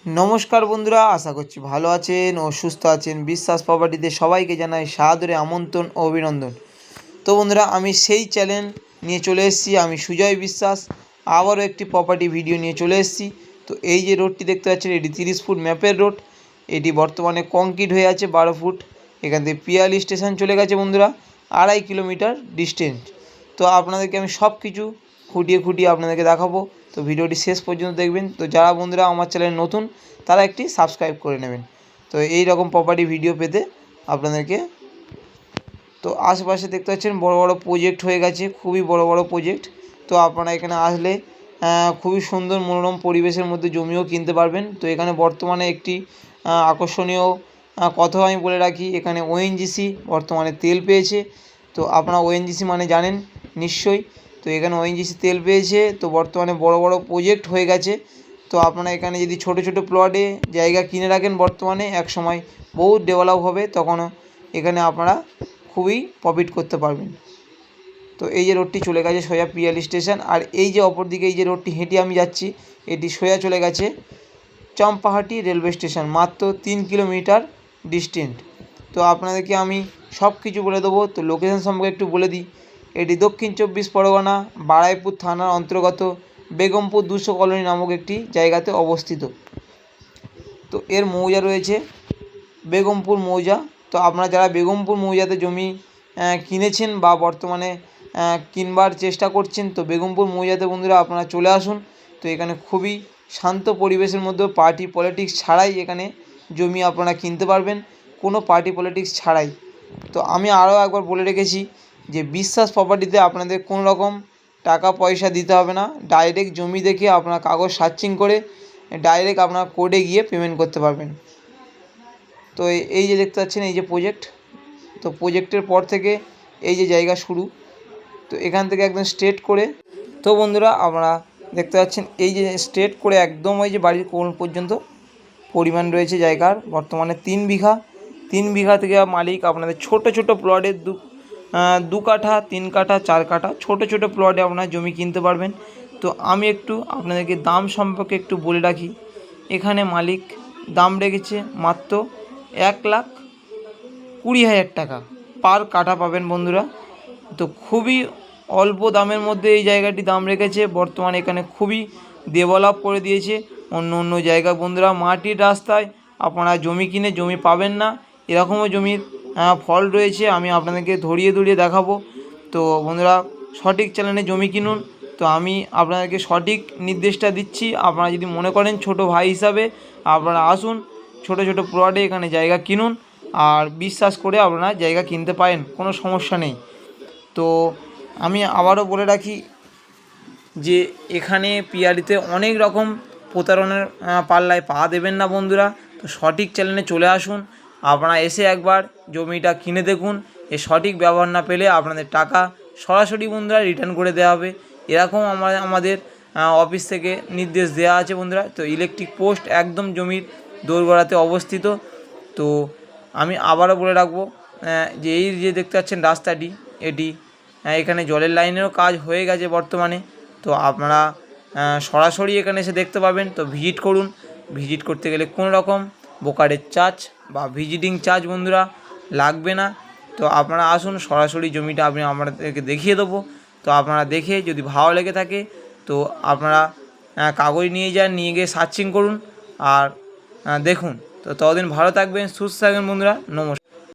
নমস্কার বন্ধুরা, আশা করছি ভালো আছেন ও সুস্থ আছেন। বিশ্বাস প্রপার্টিতে সবাইকে জানাই সাদরে আমন্ত্রণ ও অভিনন্দন। তো বন্ধুরা, আমি সেই চ্যানেল নিয়ে চলে এসেছি, আমি সুজয় বিশ্বাস, আবারও একটি প্রপার্টি ভিডিও নিয়ে চলে এসেছি। তো এই যে রোডটি দেখতে পাচ্ছেন, এটি 30 ফুট ম্যাপের রোড। এটি বর্তমানে কংক্রিট হয়ে আছে 12 ফুট। এখান থেকে পিয়ালি স্টেশন চলে গেছে বন্ধুরা, 2.5 কিলোমিটার ডিস্টেন্স। তো আপনাদেরকে আমি সব কিছু খুঁটিয়ে আপনাদেরকে দেখাবো। তো ভিডিওটি শেষ পর্যন্ত দেখবেন। তো যারা বন্ধুরা আমার চ্যানেল নতুন, তারা একটি সাবস্ক্রাইব করে নেবেন। তো এই রকম প্রপার্টি ভিডিও পেতে আপনাদেরকে, তো আশেপাশে দেখতে পাচ্ছেন বড় বড় প্রজেক্ট হয়ে গেছে, খুবই বড় বড় প্রজেক্ট। তো আপনারা এখানে আসলে খুবই সুন্দর মনোরম পরিবেশের মধ্যে জমিও কিনতে পারবেন। তো এখানে বর্তমানে একটি আকর্ষণীয় কথা আমি বলে রাখি, এখানে ওএনজিসি বর্তমানে তেল পেয়েছে। তো আপনারা ওএনজিসি মানে জানেন নিশ্চয়ই। তো এখানে ওএনজিসি তেল পেয়েছে, তো বর্তমানে বড় বড় প্রজেক্ট হয়ে গেছে। তো আপনারা এখানে যদি ছোট ছোট প্লটে জায়গা কিনে রাখেন, বর্তমানে এক সময় বহুত ডেভেলপ হবে, তখন এখানে আপনারা খুবই প্রফিট করতে পারবেন। তো এই যে রোডটি চলে গেছে সোজা পিয়ালি স্টেশন, আর এই যে অপর দিকে এই যে রোডটি হেঁটে আমি যাচ্ছি, এটি সোজা চলে গেছে চম্পাহাটি রেলওয়ে স্টেশন, মাত্র 3 কিলোমিটার ডিস্টেন্স। তো আপনাদেরকে আমি সব কিছু বলে দেবো। তো লোকেশন সম্পর্কে একটু বলে দিই। এটি দক্ষিণ 24 পরগনা বারুইপুর থানার অন্তর্গত বেগমপুর 200 কলোনি নামক একটি জায়গাতে অবস্থিত। তো এর মৌজা রয়েছে বেগমপুর মৌজা। তো আপনারা যারা বেগমপুর মৌজাতে জমি কিনেছেন বা বর্তমানে কিনবার চেষ্টা করছেন, তো বেগমপুর মৌজাতে বন্ধুরা আপনারা চলে আসুন। তো এখানে খুবই শান্ত পরিবেশের মধ্যে পার্টি পলিটিক্স ছাড়াই এখানে জমি আপনারা কিনতে পারবেন, কোনো পার্টি পলিটিক্স ছাড়াই। তো আমি আরও একবার বলে রেখেছি যে বিশ্বাস প্রপার্টিতে আপনাদের কোনো রকম টাকা পয়সা দিতে হবে না। ডাইরেক্ট জমি দেখে আপনার কাগজ সার্চিং করে ডাইরেক্ট আপনার কোর্টে গিয়ে পেমেন্ট করতে পারবেন। তো এই যে দেখতে পাচ্ছেন এই যে প্রজেক্ট, তো প্রজেক্টের পর থেকে এই যে জায়গা শুরু। তো এখান থেকে একদম স্ট্রেট করে, তো বন্ধুরা আমরা দেখতে পাচ্ছেন এই যে স্ট্রেট করে একদম ওই যে বাড়ির কোণ পর্যন্ত পরিমাণ রয়েছে জায়গার, বর্তমানে 3 বিঘা। 3 বিঘা থেকে মালিক আপনাদের ছোট ছোট প্লটে 2 কাঠা 3 কাঠা 4 কাঠা ছোট ছোট প্লটে আপনারা জমি কিনতে পারবেন। তো আমি একটু আপনাদেরকে দাম সম্পর্কে একটু বলে রাখি। এখানে মালিক দাম রেখেছে মাত্র 1,20,000 টাকা পার কাঠা পাবেন বন্ধুরা। তো খুবই অল্প দামের মধ্যে এই জায়গাটি দাম রেখেছে। বর্তমানে এখানে খুবই ডেভেলপ করে দিয়েছে অন্য অন্য জায়গা। বন্ধুরা মাটির রাস্তায় আপনারা জমি কিনে জমি পাবেন না, এরকমও জমির ফল রয়েছে, আমি আপনাদেরকে ধরিয়ে দেখাবো। তো বন্ধুরা সঠিক চ্যানেলে জমি কিনুন। তো আমি আপনাদেরকে সঠিক নির্দেশটা দিচ্ছি। আপনারা যদি মনে করেন ছোট ভাই হিসাবে, আপনারা আসুন, ছোট ছোট প্লটে এখানে জায়গা কিনুন, আর বিশ্বাস করে আপনারা জায়গা কিনতে পারেন, কোনো সমস্যা নেই। তো আমি আবারও বলে রাখি যে এখানে পিয়ালিতে অনেক রকম প্রতারণার পাল্লায় পা দেবেন না বন্ধুরা। তো সঠিক চ্যানেলে চলে আসুন, আপনারা এসে একবার জমিটা কিনে দেখুন। এর সঠিক ব্যবহার না পেলে আপনাদের টাকা সরাসরি বন্ধুরা রিটার্ন করে দেওয়া হবে, এরকম আমাদের অফিস থেকে নির্দেশ দেওয়া আছে বন্ধুরা। তো ইলেকট্রিক পোস্ট একদম জমির দোরগোড়াতে অবস্থিত। তো আমি আবারও বলে রাখবো যে এই যে দেখতে পাচ্ছেন রাস্তাটি, এটি এখানে জলের লাইনেরও কাজ হয়ে গেছে বর্তমানে। তো আপনারা সরাসরি এখানে এসে দেখতে পাবেন। তো ভিজিট করুন। ভিজিট করতে গেলে কোনো রকম ব্রোকারেজ চার্জ বা ভিজিটিং চার্জ বন্ধুরা লাগবে না। তো আপনারা আসুন, সরাসরি জমিটা আমি আপনাদেরকে দেখিয়ে দেবো। তো আপনারা দেখে যদি ভালো লেগে থাকে, তো আপনারা কাগজ নিয়ে যান, নিয়ে গিয়ে সার্চিং করুন আর দেখুন। তো ততদিন ভালো থাকবেন, সুস্থ থাকবেন বন্ধুরা। নমস্কার।